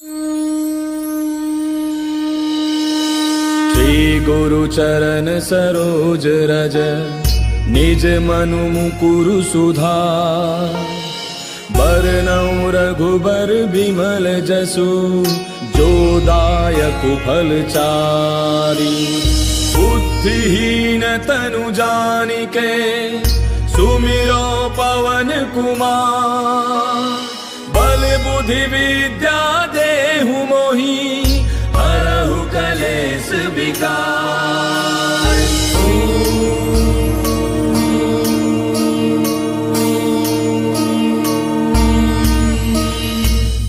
श्री गुरु चरण सरोज रज निज मनु मुकुरु सुधार। बरनउँ रघुबर बिमल जसु जो दायक फल चारि। बुद्धिहीन तनु जानिके सुमिरो पवन कुमार। बल बुद्धि विद्या देहु मोहि हरहु कलेस विकार।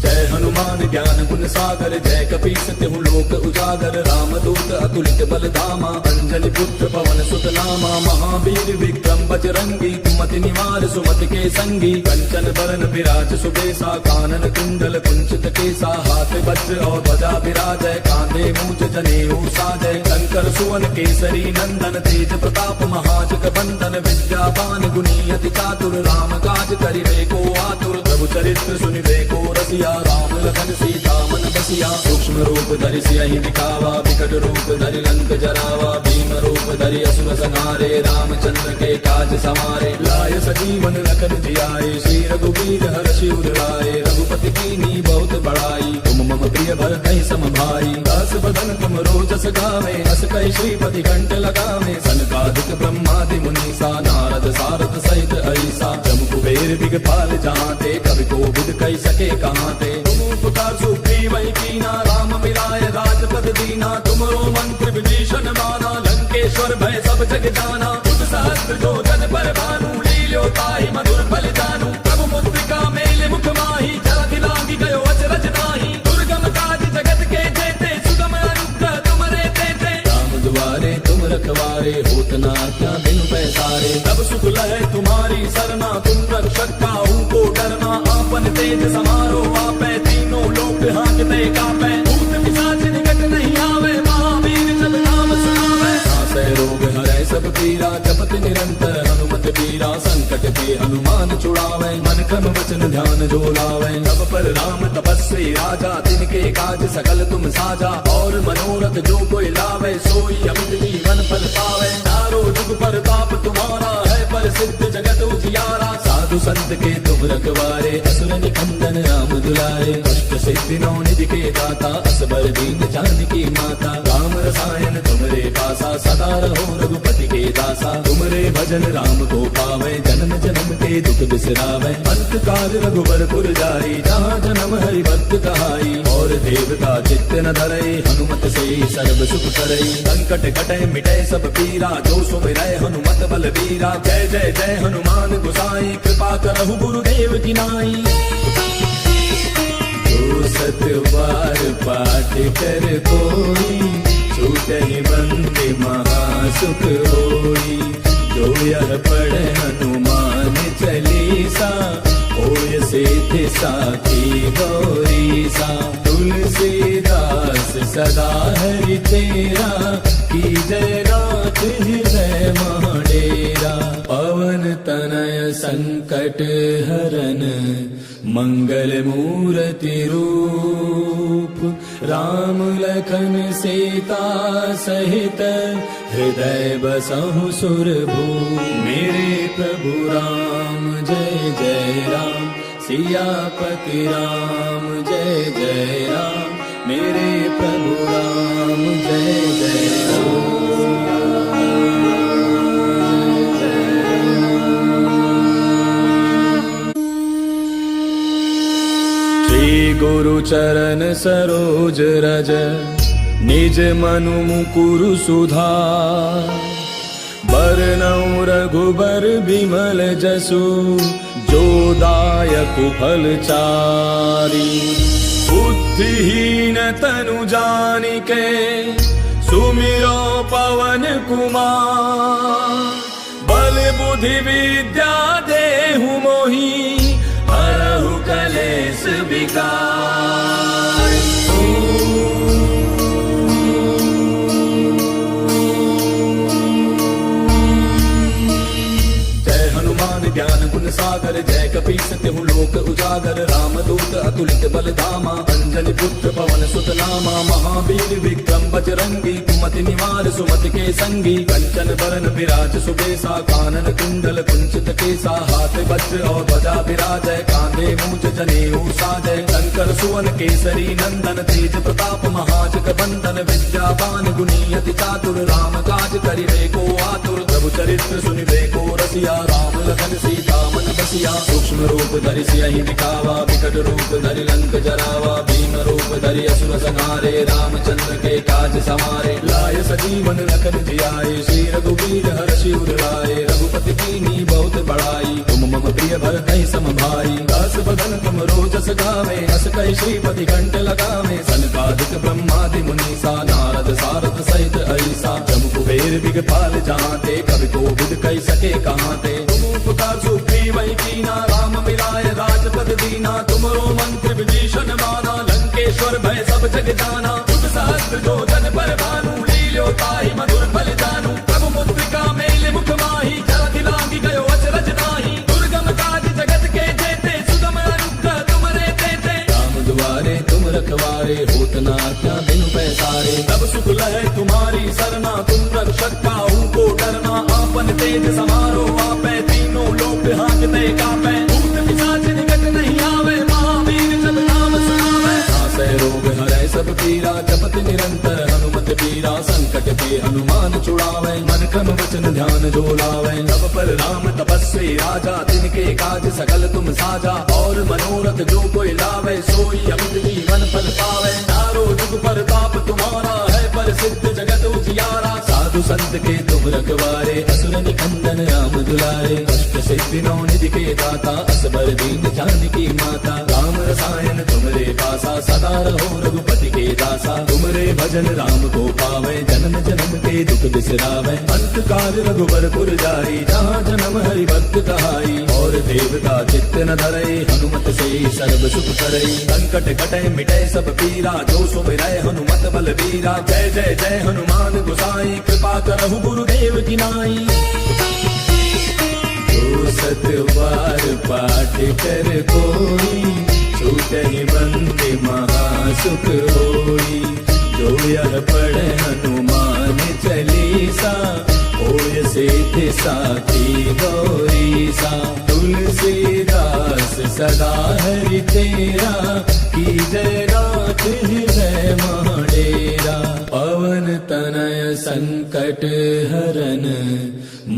जय हनुमान ज्ञान गुण सागर जय कपीस तिहु लोक उजागर। रामदूत अतुलित बल धामा अंजलि पुत्र पवन सुत नामा। महावीर विक्रम बजरंगी कुमति निवार सुमति के संगी। कंचन बरन विराज सुबेसा कानन कुंडल कुंचित केसा। हाथ वज्र और ध्वजा विराजय कांधे मूंज जनेऊ साजय। शंकर सुवन केसरी नंदन तेज प्रताप महाजग बंदन। विद्यावान गुणी अति चातुर राम काज करिबे को आतुर। प्रभु चरित्र सुनिबे को रसिया राम लखन सीता मन बसिया। सूक्ष्म रूप धरि सियहि दिखावा विकट रूप धरि लंक जरावा। भीम रूप धरि असुर संहारे रामचंद्र के काज समारे। लाय सजीवन लखन जियाए श्री रघुवीर हर्षि उर लाए। रघुपति कीन्ही बहुत बड़ाई तुम मम प्रिय भरतहि सम भाई। दास बदन तुम रोजस गावे अस कहि श्रीपति कंठ लगावे। सनकादिक ब्रह्मादि मुनीसा नारद सारद सहित ऐसा। जम कुबेर दिगपाल जहांते कवि कोविद कहि सके कहांते। तुम उपकार सुग्रीवहि कीना राम मिलाय राजपद दीना। तुमरो मंत्र विभीषण माना लंकेश्वर भय सब जग जाना। बुध सहस्त्र जो जन पर भानु लील्यो ताहि मधुर फल जानू। प्रभु मुद्रिका मेले मुख माहि जलधि लांघि गयो अचरज नाहि। दुर्गम काज जगत के जेते सुगम अनुग्रह तुमरे तेते। राम दुआरे तुम रखवारे होत न आज्ञा बिनु पैसारे। तब सुख लहै तुम्हारी सरना तुम रक्षक काहू को डरना। आपन तेज समारो आपै तीनों लोक हांकते कापै। भूत पिशाच निकट नहीं आवे महावीर जब नाम सुनावे। नासै रोग हरै सब पीरा जपत निरंतर हनुमत बीरा। संकट के हनुमान छुड़ावे मन क्रम वचन ध्यान जो लावे। सब पर राम तपस्वी राजा तिनके काज सकल तुम साजा। और मनोरथ जो कोई लावे सोई अमित जीवन फल पावे। चारों जुग परताप तुम्हारा है प्रसिद्ध जगत उजियारा। साधु संत के तुम रखवारे असुर निकंदन राम दुलारे। अष्ट सिद्धि नौ निधि के दाता असबर दीन जानकी माता। राम रसायन तुमरे पासा सदा रहो रघुपति के दासा। तुमरे भजन राम को पावे जन्म जन्म के दुख बिसरावे। अंत काल रघुबर पुर जाई जहाँ जन्म हरि भक्त कहाई। और देवता चित्त न धरई हनुमत से सर्व सुख करई। संकट कटै मिटै सब पीरा जो सुमिरै हनुमत बल बीरा। जय जय जय हनुमान गोसाई कृपा करहु गुरुदेव की नाई। जो सत बार पाठ कर कोई छूटहि बंदे महासुख होई। जो यह पढ़े हनुमान चालीसा होय सिद्धि साखी गौरीसा। तुलसीदास सदा हरि तेरा की जय रात हृदय महडेरा। पवन तनय संकट हरन मंगल मूर्ति रूप। राम लखन सीता सहित हृदय बसहु सुरभूप। मेरे प्रभु राम जय जय राम सियापति राम जय जय राम। मेरे प्रभु राम जय जय राम। श्री गुरु चरण सरोज रज निज मनु मुकुरु सुधार। बरनउँ रघुबर बिमल जसु जो दायक फल चारि। बुद्धिहीन तनु जानिके सुमिरो पवन कुमार। बल बुद्धि विद्या देहु मोहि हरहु कलेस विकार। जय हनुमान ज्ञान गुण सागर जय कपीस तिहु लोक उजागर रामदूत अतुलित बल धामा अंजनी पुत्र पवन सुत नामा महावीर विक्रम बजरंगी कुमति निवार सुमति के संगी कंचन बरन विराज सुबेसा कानन कुंडल कुंचित केसा हाथ वज्र और ध्वजा विराजय कांधे मूंज जनेऊ साजय शंकर सुवन केसरी नंदन तेज प्रताप महाजग बंदन विद्यावान गुणी अति चातुर राम काज करिबे को आतुर प्रभु चरित्र सुनिबे को रसिया राम लखन सीता मन बसिया सूक्ष्म रूप धरि सियहि दिखावा विकट रूप धरि लंक जरावा भीम रूप धरि असुर संहारे रामचंद्र के काज समारे लाय सजीवन लखन जियाए श्री रघुवीर हर्षि उर लाए रघुपति कीन्ही बहुत बड़ाई तुम मम प्रिय भरतहि सम भाई दास बदन तुम रोजस गावे अस कहि श्रीपति कंठ लगावे सनकादिक ब्रह्मादि मुनीसा नारद सारद सहित ऐसा जम कुबेर दिगपाल जहाँते कवि कोविद कहि सके कहाँते तुम उपकार सुग्रीव कीना राम मिलाय राजपद दीना तुमरो मंत्र विभीषण माना लंकेश्वर भय सब जग जाना तुम सहस्त्र जो जन पर भानु लील्यो ताहि मधुर फल जानू प्रभु मुद्रिका मेल मुख माही जलधि लांघि गयो अचरज नाही दुर्गम काज जगत के जेते सुगम अनुग्रह तुमरे तेते राम दुआरे तुम रखवारे होत न आज्ञा बिनु पैसारे तब सुख लहै तुम्हारी सरना तुम रक्षक काहू को डरना आपन तेज समारो आपै तीनों लोक हांकते कापै भूत पिशाच निकट नहीं आवे महावीर जब नाम सुनावे नासै रोग हरै सब पीरा जपत निरंतर हनुमत पीरा संकट के हनुमान छुड़ावे मन क्रम वचन ध्यान जो लावे तब पर राम तपस्वी राजा तिनके काज सकल तुम साजा और मनोरथ जो कोई लावे सोई अमित जीवन फल पावे चारों जुग परताप तुम्हारा है प्रसिद्ध जगत उजियारा साधु संत के तुम रखवारे असुर निकंदन राम दुलारे कष्ट सिद्धि नौ निधि के दाता असबर दीन जानकी माता राम रसायन तुमरे पासा सदा रहो रघुपति के दासा तुमरे भजन राम को पावे जन्म जन्म के दुख बिसरावे अंत काल रघुबर पुर जाई जहाँ जन्म हरि भक्त कहाई और देवता चित्त न धरे हनुमत से सर्व सुख करे संकट कटे मिटे सब पीरा जो सुमिरै हनुमत बल वीरा जय जय जय हनुमान गोसाई कृपा करहु गुरुदेव की नाई जो सत बार पाठ कर कोई छूटहि बंदे महासुख होई जो यह पढ़े हनुमान चालीसा होय सिद्धि साखी गौरीसा तुलसीदास सदा हरि तेरा की जय राख हृदय महाडेरा पवन तनय संकट हरन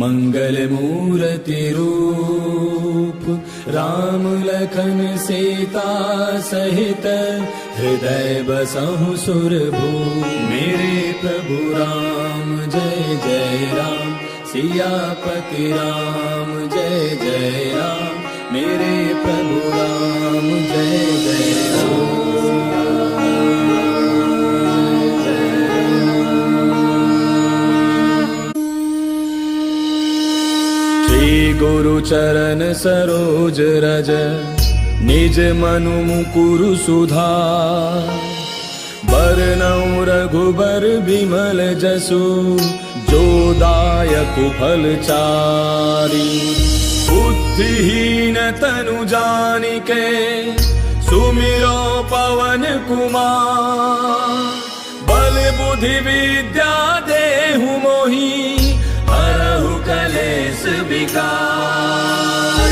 मंगल मूर्ति रूप राम लखन सीता सहित हृदय बसहु सुरभूप मेरे प्रभु राम जय जय राम सियापति राम जय जय राम मेरे प्रभु राम जय जय राम गुरु चरण सरोज रज निज मनु मुकुरु सुधार बरनउँ रघुबर बिमल जसु जो दायक फल चारि बुद्धिहीन तनु जानिके सुमिरो पवन कुमार बल बुद्धि विद्या देहु मोहि हरहु कलेश विकार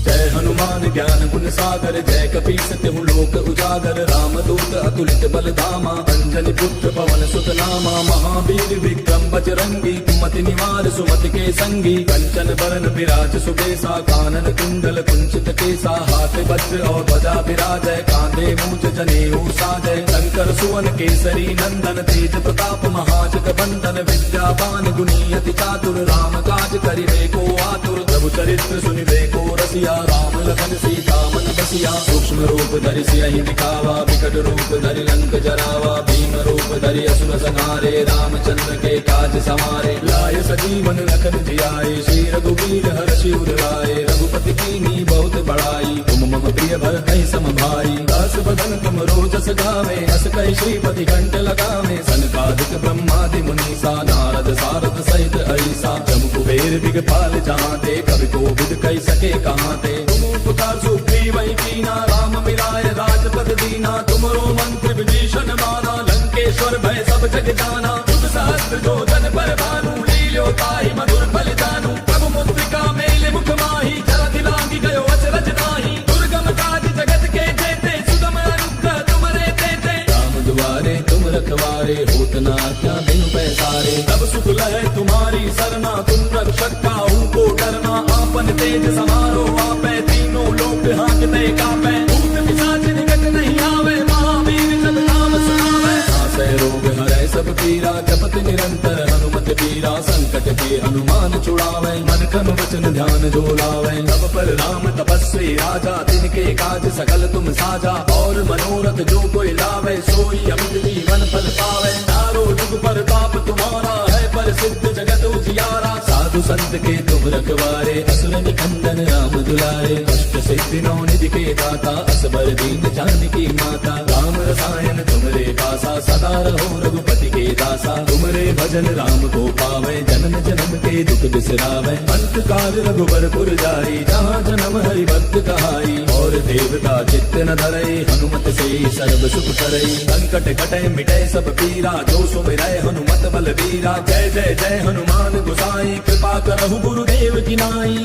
जय हनुमान ज्ञान गुण सागर जय कपीस तिहु लोक उजागर रामदूत अतुलित बल धामा अंजनी पुत्र पवन सुत नामा महावीर विक्रम बजरंगी कुमति निवार सुमति के संगी कंचन बरन विराज सुबेसा कानन कुंडल कुंचित केसा हाथ वज्र और ध्वजा विराजय कांधे मूंज जनेऊ साजय शंकर सुवन केसरी नंदन तेज प्रताप महाजग बंदन विद्यावान गुणी अति चातुर राम काज करिबे को आतुर प्रभु चरित्र सुनिबे को रसिया राम लखन सीता मन बसिया सूक्ष्म रूप धरि सियहि दिखावा विकट रूप धरि लंक जरावा भीम रूप धरि असुर संहारे रामचंद्र के काज समारे लाय सजीवन लखन जियाए श्री रघुवीर हर्षि उर लाए रघुपति कीन्ही बहुत बड़ाई तुम मम प्रिय भरतहि सम भाई दास बदन तुम रोजस गावे अस कहि श्रीपति कंठ लगावे सनकादिक ब्रह्मादि मुनीसा नारद सारद सहित ऐसा जम कुबेर दिगपाल जहाते कवि कोविद कहि सके कहाते तुम उपकार सुग्रीव कीना राम मिलाय राजपद दीना तुमरो मंत्र विभीषण माना लंकेश्वर भय सब जग जाना युग सहस्त्र जो जन पर भानु लील्यो ताहि मधुर फल जानू प्रभु मुद्रिका मेले मुख माही जलधि लांघि गयो अचरज नाही दुर्गम काज जगत के जेते सुगम अनुग्रह तुमरे तेते राम दुआरे तुम रखवारे होत न आज्ञा बिनु पैसारे तब सुख लहै तुम्हारी सरना तुम रक्षक काहू को डरना आपन तेज समारो आपै तीनों लोक हांकते कापै भूत पिशाच निकट नहीं आवे महावीर जब नाम सुनावे नासै रोग हरै सब पीरा जपत निरंतर हनुमत पीरा संकट के हनुमान छुड़ावे मन क्रम वचन ध्यान जो लावे तब पर राम तपस्वी राजा तिनके काज सकल तुम साजा और मनोरथ जो कोई लावे सोई अमित जीवन फल पावे चारों जुग पर ताप तुम्हारा है पर सिद्ध जगत उजियारा साधु संत के तुम रखवारे असुर निकंदन राम दुलारे अष्ट सिद्धि नौ निधि के दाता असबर दीन जानकी माता राम रसायन तुमरे पासा सदा रहो रघुपति के दासा तुमरे भजन राम को पावे जन्म जन्म के दुख बिसरावे अंत काल रघुबर पुर जाई जहाँ जन्म हरि भक्त कहाई और देवता चित्त न धरई हनुमत से सर्व सुख करई संकट कटे मिटे सब पीरा जो सुमिरै हनुमत बल वीरा जय जय जय हनुमान गोसाई कृपा करहु गुरुदेव की नाई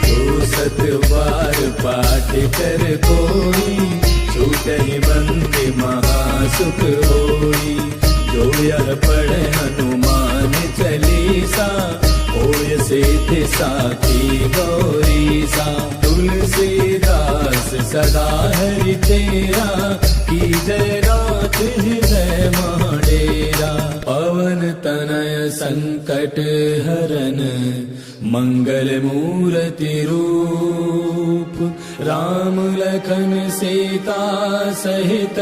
जो सत बार पाठ कर कोई छूटहि बंदे महासुख होई जो यह पढ़े हनुमान चालीसा होय सिद्धि साखी गौरीसा तुलसीदास सदा हरि तेरा की जय नाथ हृदय महाडेरा पवन तनय संकट हरन मंगल मूर्ति रूप राम लखन सीता सहित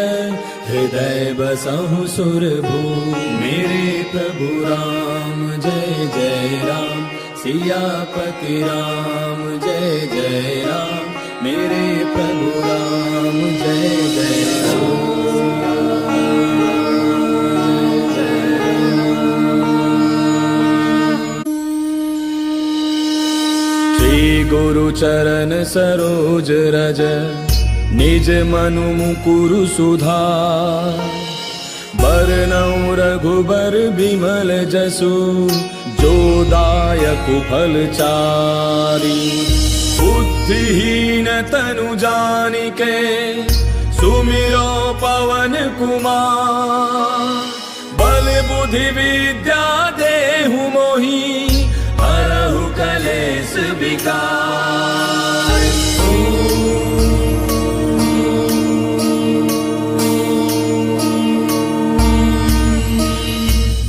हृदय बसहु सुरभूप मेरे प्रभु राम जय जय राम सियापति राम जय जय राम मेरे प्रभु राम जय जय गुरु चरण सरोज रज निज मनु मुकुरु सुधार बरनउँ रघुबर बिमल जसु जो दायक फल चारि बुद्धिहीन तनु जानिके सुमिरो पवन कुमार बल बुद्धि विद्या देहु मोहि हरहु कलेश विकार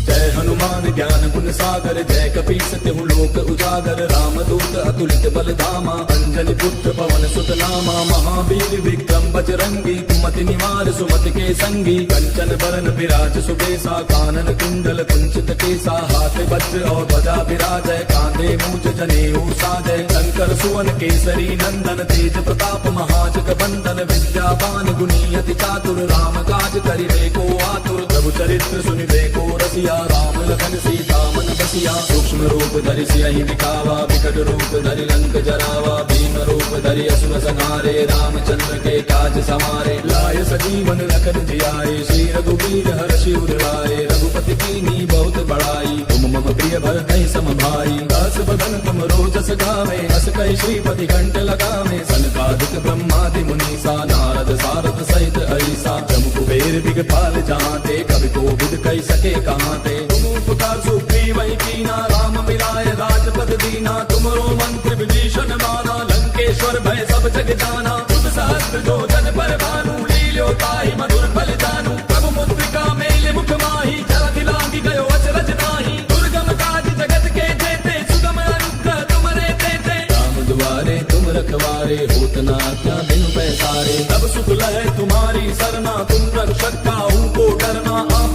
जय हनुमान ज्ञान गुण सागर जय कपीस तिहु लोक उजागर रामदूत अतुलित बल धामा अंजलि पुत्र पवन सुत नामा महावीर विक्रम बजरंगी कुमति निवार सुमति के संगी कंचन बरन विराज सुबेसा कानन कुंडल कुंचित केसा हाथ वज्र और ध्वजा विराजय कांधे मूज जनेऊ साजय शंकर सुवन केसरी नंदन तेज प्रताप महाजग बंदन विद्यावान गुणी अति चातुर राम काज करिबे को आतुर प्रभु चरित्र सुनिबे को रसिया राम लखन सीता मन बसिया सूक्ष्म रूप धरि सियहि दिखावा विकट रूप धरि लंक जरावा भीम रूप धरि असुर संहारे रामचंद्र के काज समारे लाय सजीवन लखन जियाए श्री रघुवीर हर्षि उर लाए रघुपति कीन्ही बहुत बड़ाई तुम मम प्रिय भरतहि सम भाई दास बदन तुम रोजस गावे अस कहि श्रीपति कंठ लगावे सनकादिक ब्रह्मादि मुनीसा नारद सारद सहित ऐसा जम कुबेर दिगपाल जहाते कवि कोविद कहि सके कहाते तुम उपकार सुग्रीव कीना राम मिलाय राजपद दीना तुमरो मंत्र विभीषण माना लंकेश्वर भय सब जग जाना युग सहस्त्र जो जन पर भानु लील्यो ताहि मधुर फल जानू प्रभु मुद्रिका मेले मुख माही जलधि लांघि गयो अचरज नाही दुर्गम काज जगत के जेते सुगम अनुग्रह तुमरे तेते राम दुआरे तुम रखवारे होत न आज्ञा बिनु पैसारे तब सुख लहै तुम्हारी सरना तुम रक्षक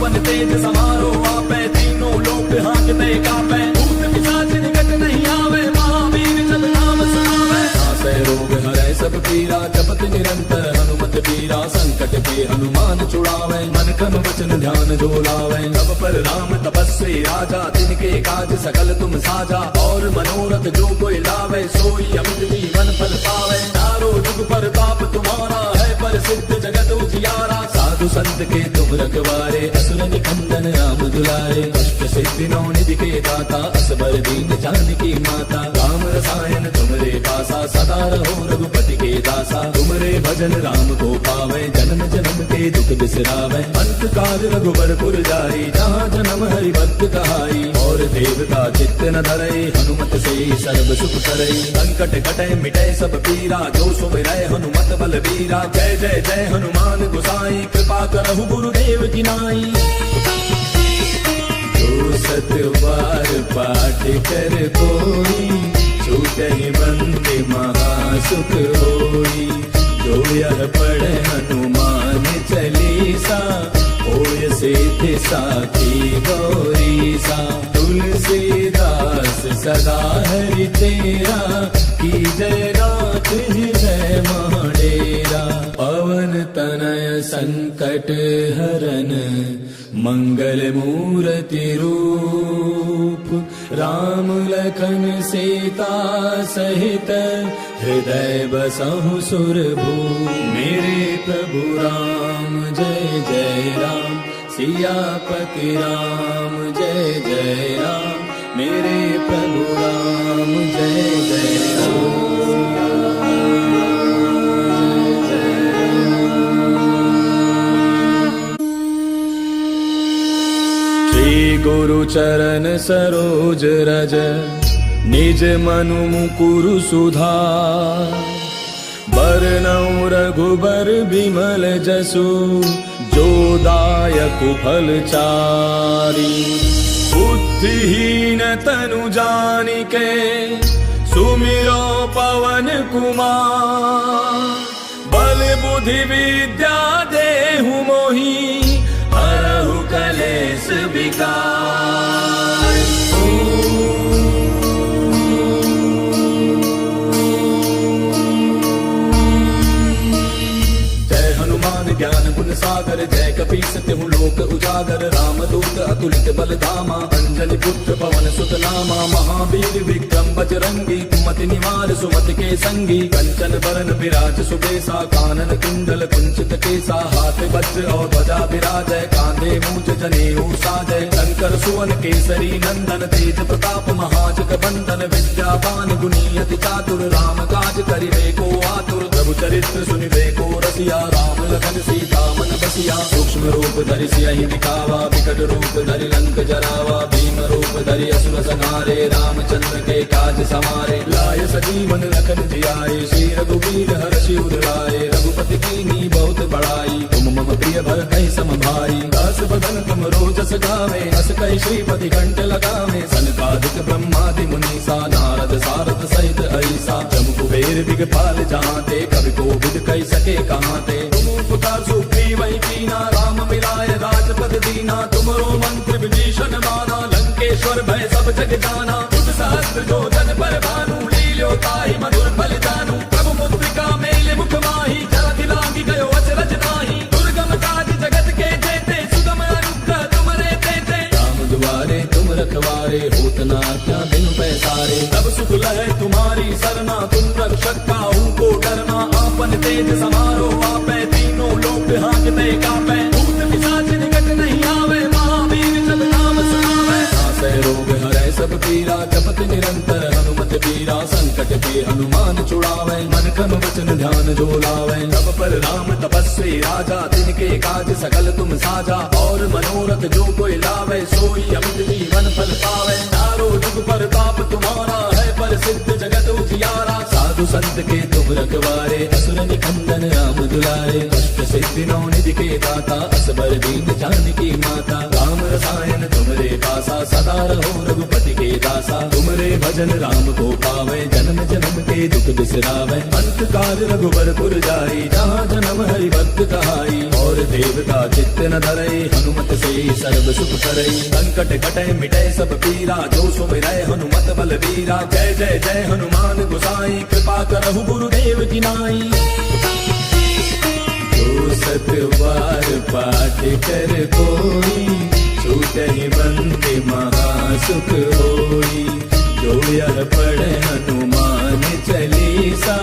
आपन तेज समारो आपे तीनों लोक हांकते कापे भूत पिशाच निकट नहीं आवे महावीर जब नाम सुनावे नासै रोग हरै सब पीरा जपत निरंतर हनुमत पीरा संकट के हनुमान छुड़ावे मन क्रम वचन ध्यान जो लावे तब पर राम तपस्वी राजा तिनके काज सकल तुम साजा और मनोरथ जो कोई लावे सोई अमित जीवन फल पावे चारों जुग पर ताप तुम्हारा है पर सिद्ध जगत उजियारा साधु संत के तुम रखवारे असुर निकंदन राम दुलारे अष्ट सिद्धि नौ निधि के दाता असबर दीन जानकी माता राम रसायन तुमरे पासा सदा रहो रघुपति के दासा तुमरे भजन राम को पावे जन्म जन्म के दुख बिसरावे अंत काल रघुबर जाई जहाँ जन्म हरि भक्त कहाई और देवता चित्त न धरई हनुमत से सर्व सुख करई संकट कटे मिटे सब पीरा जो सुमिरै हनुमत बल बीरा जय जय जय हनुमान गोसाई कृपा करहु गुरुदेव की नाई जो सत बार पाठ कर कोई छूटहि बंदे महासुख होई जो यह पढ़े हनुमान चालीसा होय सिद्धि साखी गौरीसा तुलसीदास सदा हरि तेरा की जय रात हृदय महाडेरा पवन तनय संकट हरन मंगल मूर्ति रूप राम लखन सीता सहित हृदय बसहु सुरभूप मेरे प्रभु राम जय जय राम सियापति राम जय जय राम मेरे प्रभु राम जय जय गुरु चरण सरोज रज निज मनु मुकुरु सुधार बरनउँ रघुबर बिमल जसु जो दायक फल चारी बुद्धिहीन तनु जानिके सुमिरो पवन कुमार बल बुद्धि विद्या देहु मोहि हरहु कलेश विकार जय हनुमान ज्ञान गुण सागर जय कपीस तिहु लोक उजागर राम दूत अतुलित बल धामा अंजनी पुत्र पवन सुत नामा महावीर विक्रम बजरंगी कुमति निवार सुमति के संगी कंचन बरन विराज सुबेसा कानन कुंडल कुंचित केसा हाथ वज्र और ध्वजा विराजय कांधे मूंज जनेऊ साजय शंकर सुवन केसरी नंदन तेज प्रताप महाजग बंदन विद्यावान गुणी अति चातुर राम काज करिबे को आतुर प्रभु चरित्र सुनिबे को रसिया राम लखन सीता मन बसिया सूक्ष्म रूप धरि सियहि दिखावा विकट रूप धरि लंक जरावा भीम रूप धरि असुर संहारे रामचंद्र के काज समारे लाय सजीवन लखन जियाए श्री रघुवीर हर्षि उर लाए रघुपति कीन्ही बहुत बड़ाई तुम मम प्रिय भरतहि सम भाई दास बदन तुम रोजस गावे अस कहि श्रीपति कंठ लगावे सनकादिक ब्रह्मादि मुनीसा नारद सारद सहित ऐसा जम कुबेर दिगपाल जहांते कवि कोविद कहि सके कहांते तुम उपकार सुग्रीवहि कीना राम मिलाय राजपद दीना तुमरो मंत्र विभीषण माना लंकेश्वर भय सब जग जाना तुझ सहस्त्र जो जन पर भानु लील्यो ताहि मधुर फल जानू प्रभु मुद्रिका मेल मुख माहि जलधि लांघि गयो अचरज नाहि दुर्गम काज जगत के जेते सुगम अनुग्रह तुमरे तेते राम दुआरे तुम रखवारे होत न क्या बिन पैसारे तब सुख लहै तुम्हारी सरना तुम रक्षक काहू को डरना आपन तेज समारो आपै तीनों लोक हांकते कापै भूत पिशाच निकट नहीं आवे महावीर जब नाम सुनावे नासै रोग हरै सब पीरा जपत निरंतर हनुमत पीरा संकट के हनुमान छुड़ावे मन क्रम वचन ध्यान जो लावे तब पर राम तपस्वी राजा तिनके काज सकल तुम साजा और मनोरथ जो कोई लावे सोई अमित जीवन फल पावे चारों जुग पर ताप तुम्हारा है पर सिद्ध जगत उजियारा साधु संत के तुम रखवारे असुर निकंदन राम दुलारे अष्ट सिद्धि नौ निधि के दाता असबर दीन जानकी माता राम रसायन तुमरे पासा, सदा रहो रघुपति के दासा। तुमरे भजन राम को पावे, जन्म जन्म के दुख बिसरावे। अंत काल रघुबरपुर जाई, जहाँ जन्म हरि भक्त कहाई। और देवता चित्त न धरई, हनुमत से सर्व सुख करई। संकट कटे मिटे सब पीरा, जो सुमिरै हनुमत बलबीरा। जय जय जय हनुमान गोसाई, कृपा करहु गुरुदेव की नाई। जो सत बार पाठ कर कोई, छूटहि बंदे महासुख होई। जो यह पढ़े हनुमान चालीसा,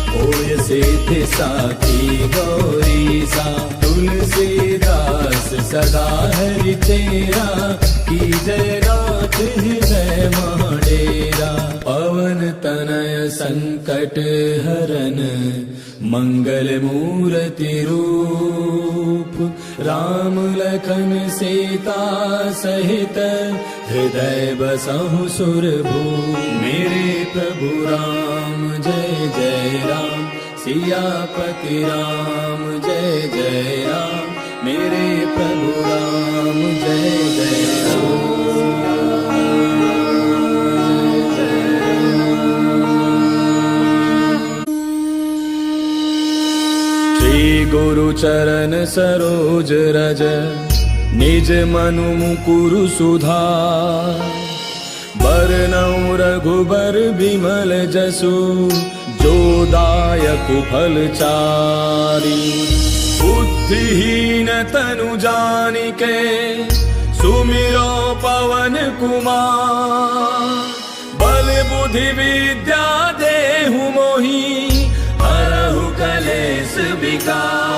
होय सिद्धि साखी गौरीसा। तुलसीदास सदा हरि तेरा, की जय नाथ हृदय महाडेरा। पवन तनय संकट हरन, मंगल मूर्ति रूप। राम लखन सीता सहित, हृदय बसहु सुरभूप। मेरे प्रभु राम जय जय राम, सियापति राम जय जय राम। मेरे प्रभु राम जय जय राम। श्री गुरु चरण सरोज रज, निज मनु मुकुरु सुधार। बरनउँ रघुबर बिमल जसु, जो दायक फल चारि। बुद्धिहीन तनु जानिके, सुमिरो पवन कुमार। बल बुद्धि विद्या देहु मोहि, हरहु कलेश विकार।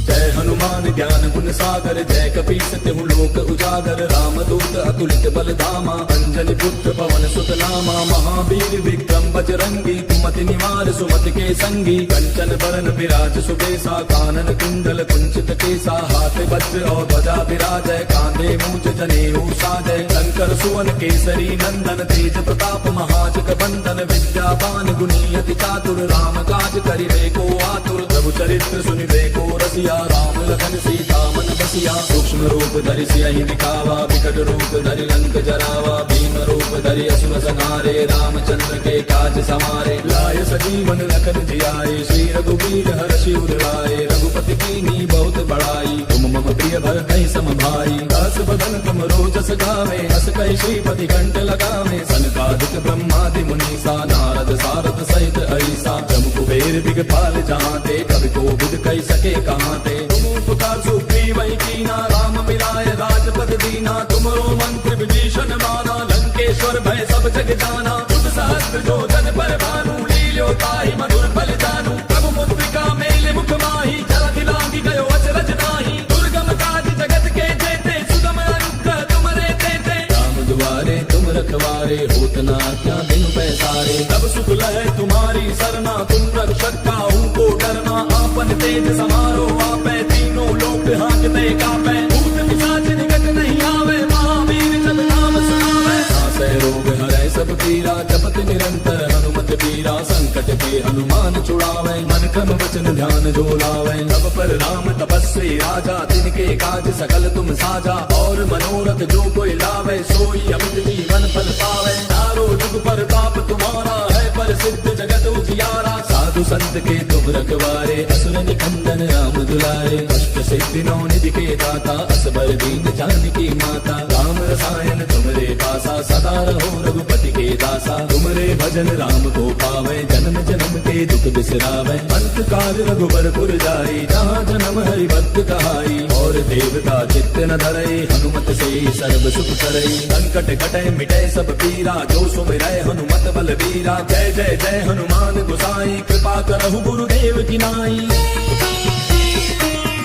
जय हनुमान ज्ञान गुण सागर, जय कपीस तिहु लोक उजागर। रामदूत अतुलित बल धामा, अंजनी पुत्र पवन सुत नामा। महावीर विक्रम बजरंगी, कुमति निवार सुमति के संगी। कंचन बरन विराज सुबेसा, कानन कुंडल कुंचित केसा। हाथ वज्र और ध्वजा विराजय, कांधे मूंज जनेऊ साजय। शंकर सुवन केसरी नंदन, तेज प्रताप महाजग बंदन। विद्यावान गुणी अति चातुर, राम काज करिबे को आतुर। प्रभु चरित्र सुनिबे को रसिया, राम लखन सीता मन बसिया। सूक्ष्म रूप धरि सियहि दिखावा, विकट रूप धरि लंक जरावा। भीम रूप धरि असुर संहारे, रामचंद्र के काज समारे। लाय सजीवन लखन जियाए, श्री रघुवीर हर्षि उर लाए। रघुपति कीन्ही बहुत बड़ाई, तुम मम प्रिय भरतहि सम भाई। दास बदन तुम रोजस गावे, हस कहि श्रीपति कंठ लगावे। सनकादिक ब्रह्मादि मुनीसा, नारद सारद सहित ऐसा। जम कुबेर दिगपाल जहाँते, कवि कोविद कहि सके कहाँते। तुम उपकार सुग्रीवहि कीना, राम मिलाय राजपद दीना। तुमरो मंत्र विभीषण माना, लंकेश्वर भय सब जग जाना। तुम सहस्त्र जो जन पर भानु, लील्यो ताहि मधुर फल जानू। प्रभु मुद्रिका मेल मुख माहि, जलधि लांघि गयो अचरज नाहि। दुर्गम काज जगत के जेते, सुगम अनुग्रह तुमरे तेते। राम दुआरे तुम रखवारे, होत न क्या बिनु पैसारे। तब सुख लहै तुम्हारी सरना, तुम रक्षक काहू को डरना। आपन तेज समारो आपै, तीनों लोक हाँकते कापै। भूत पिशाच निकट नहीं आवे, महावीर जब नाम सुनावे। नासै रोग हरै सब पीरा, जपत निरंतर हनुमत बीरा। संकट के हनुमान छुड़ावे, मन क्रम वचन ध्यान जो लावे। तब पर राम तपस्वी राजा, तिनके काज सकल तुम साजा। और मनोरथ जो कोई लावे, सोई अमित जीवन फल पावे। चारों जुग परताप तुम्हारा है, प्रसिद्ध जगत उजियारा। साधु संत के तुम रखवारे, असुर निकंदन राम दुलारे। कष्ट सिद्धि नौ निधि के दाता, असबर दीन जानकी माता। राम रसायन तुमरे पासा, सदा रहो रघुपति के दासा। तुमरे भजन राम को पावे, जन्म जन्म के दुख बिसरावे। अंत काल रघुबरपुर जाई, जहाँ जन्म हरि भक्त कहाई। और देवता चित्त न धरई, हनुमत से सर्व सुख करई। संकट कटे मिटे सब पीरा, जो सुमिरै हनुमत बलबीरा। जय जय जय हनुमान गोसाई, कृपा करहु गुरुदेव की नाई।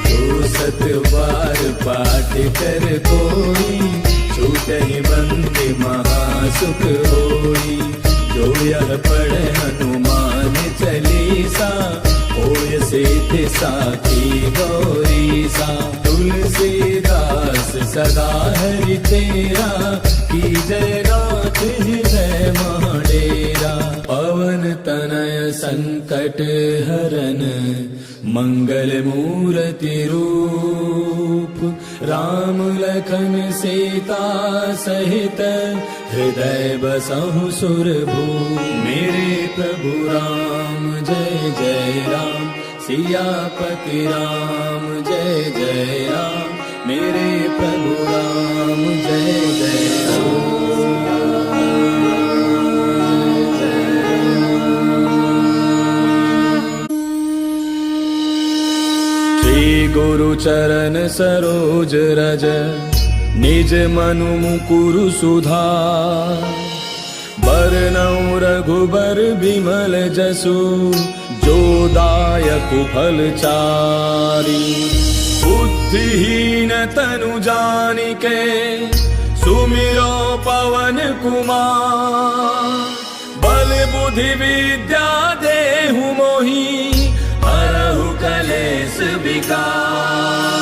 जो सत बार पाठ कर कोई, छूटहि बंदे महासुख होई। जो यह पढ़े हनुमान चालीसा, होय सिद्धि साखी गौरीसा। तुलसीदास सदा हरि तेरा, की जय नाथ हृदय महाडेरा। पवन तन संकट हरन मंगल मूर्ति रूप राम लखन सीता सहित हृदय बसहु सुरभूप। मेरे प्रभु राम जय जय राम सियापति राम जय जय राम। मेरे प्रभु राम जय जय राम। श्री गुरु चरण सरोज रज निज मनु मुकुरु सुधार। बरनउँ रघुबर बिमल जसु जो दायक फल चारि। बुद्धिहीन तनु जानिके सुमिरो पवन कुमार। बल बुद्धि विद्या देहु मोहि हरहु कलेश विकार।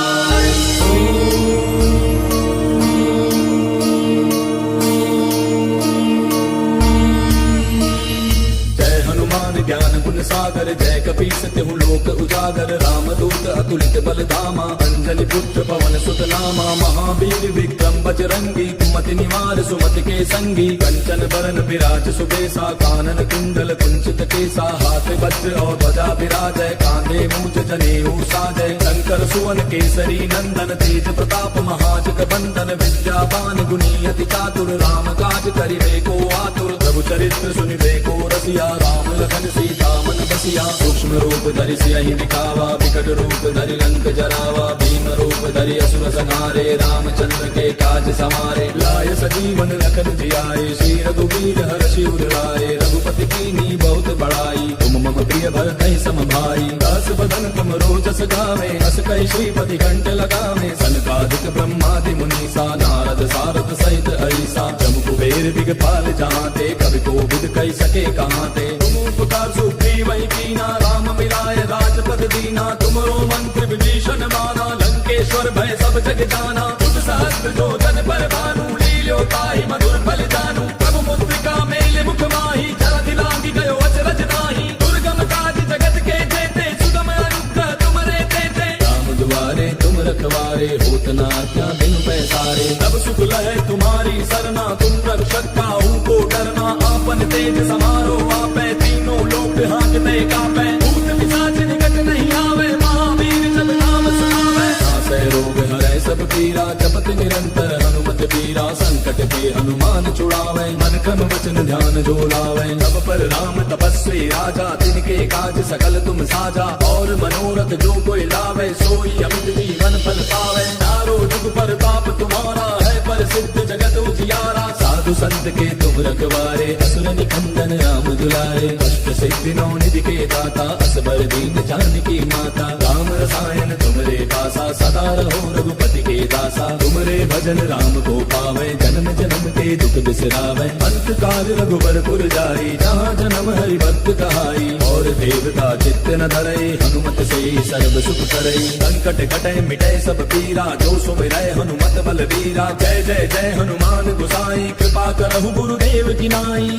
जय हनुमान ज्ञान गुण सागर जय कपीस तिहु लोक उजागर। रामदूत अतुलित बल धामा अंजनी पुत्र पवन सुत नामा। महावीर विक्रम बजरंगी कुमति निवार सुमति के संगी। कंचन बरन विराज सुबेसा कानन कुंडल कुंचित केसा। हाथ वज्र और ध्वजा विराजय कांधे मूंज जनेऊ साजय। शंकर सुवन केसरी नंदन तेज प्रताप महाजग बंदन। विद्यावान गुणी अति चातुर राम काज करिबे को आतुर। प्रभु चरित्र सुनिबे को रसिया राम लखन सीता मन बसिया। सूक्ष्म रूप धरि सियहि दिखावा विकट रूप धरि लंक जरावा। भीम रूप धरि असुर संहारे रामचंद्र के काज समारे। लाय सजीवन लखन जियाए श्री रघुवीर हर्षि उर लाए। रघुपति कीन्ही बहुत बड़ाई तुम मम प्रिय भरतहि सम भाई। दास बदन तुम रोजस गावे अस कहि श्रीपति कंठ लगावे। सनकादिक ब्रह्मादि मुनीसा नारद सारद सहित ऐसा। जम कुबेर दिगपाल जहांते कवि कोविद कहि सके कहांते। तुम उपकार सुग्रीवहि कीना राम मिलाय राजपद दीना। तुमरो मंत्र विभीषण माना लंकेश्वर भय सब जग जाना। तुझ सहस्त्र जो जन पर भानु लील्यो ताहि मधुर फल जानू। प्रभु मुद्रिका मेले मुख माहि जलधि लांघि गयो अचरज नाही। दुर्गम काज जगत के जेते सुगम अनुग्रह तुमरे तेते। राम दुआरे तुम रखवारे होत न आज्ञा बिनु पैसारे। तब सुख लहै तुम्हारी सरना तुम रक्षक काहू को डरना। आपन तेज समारो आपै तीनों लोक हांकते कापै। भूत पिशाच निकट नहीं आवे महावीर जब नाम सुनावे। नासै रोग हरै सब पीरा जपत निरंतर हनुमत पीरा। संकट के हनुमान छुड़ावे मन क्रम वचन ध्यान जो लावे। तब पर राम तपस्वी राजा तिनके काज सकल तुम साजा। और मनोरथ जो कोई लावे सोई अमित जीवन फल पावे। चारों जुग पर ताप तुम्हारा है प्रसिद्ध जगत उजियारा। साधु संत के तुम रखवारे असुर निकंदन राम दुलारे। अष्ट सिद्धि नौ निधि के दाता असबर दीन जानकी माता। राम रसायन तुमरे पासा सदा रहो रघुपति के दासा। तुमरे भजन राम को पावे जन्म जन्म के दुख बिसरावे। अंत काल रघुबर पुर जाई जहाँ जन्म हरि भक्त कहाई। और देवता चित्त न धरई हनुमत से सर्व सुख करई। संकट कटै मिटै सब पीरा जो सुमिरै हनुमत बल वीरा। जय जय जय हनुमान गोसाई कृपा करहु गुरुदेव की नाई।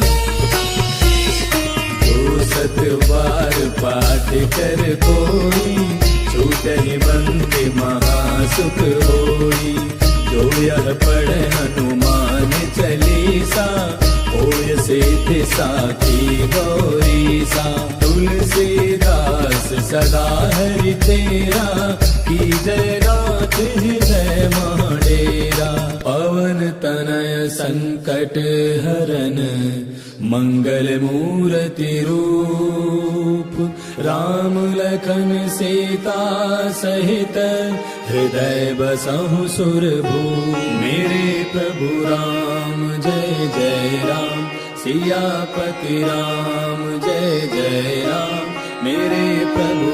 जो सत बार पाठ कर कोई छूटहि बंदे महासुख होई। जो यह पढ़े हनुमान चालीसा होय सिद्धि साखी गौरीसा। तुलसीदास सदा हरि तेरा की जय नाथ हृदय महाडेरा। पवन तनय संकट हरन मंगल मूर्ति रूप राम लखन सीता सहित हृदय बसहु सुरभूप। मेरे प्रभु राम जय जय राम सियापति राम जय जय राम। मेरे प्रभु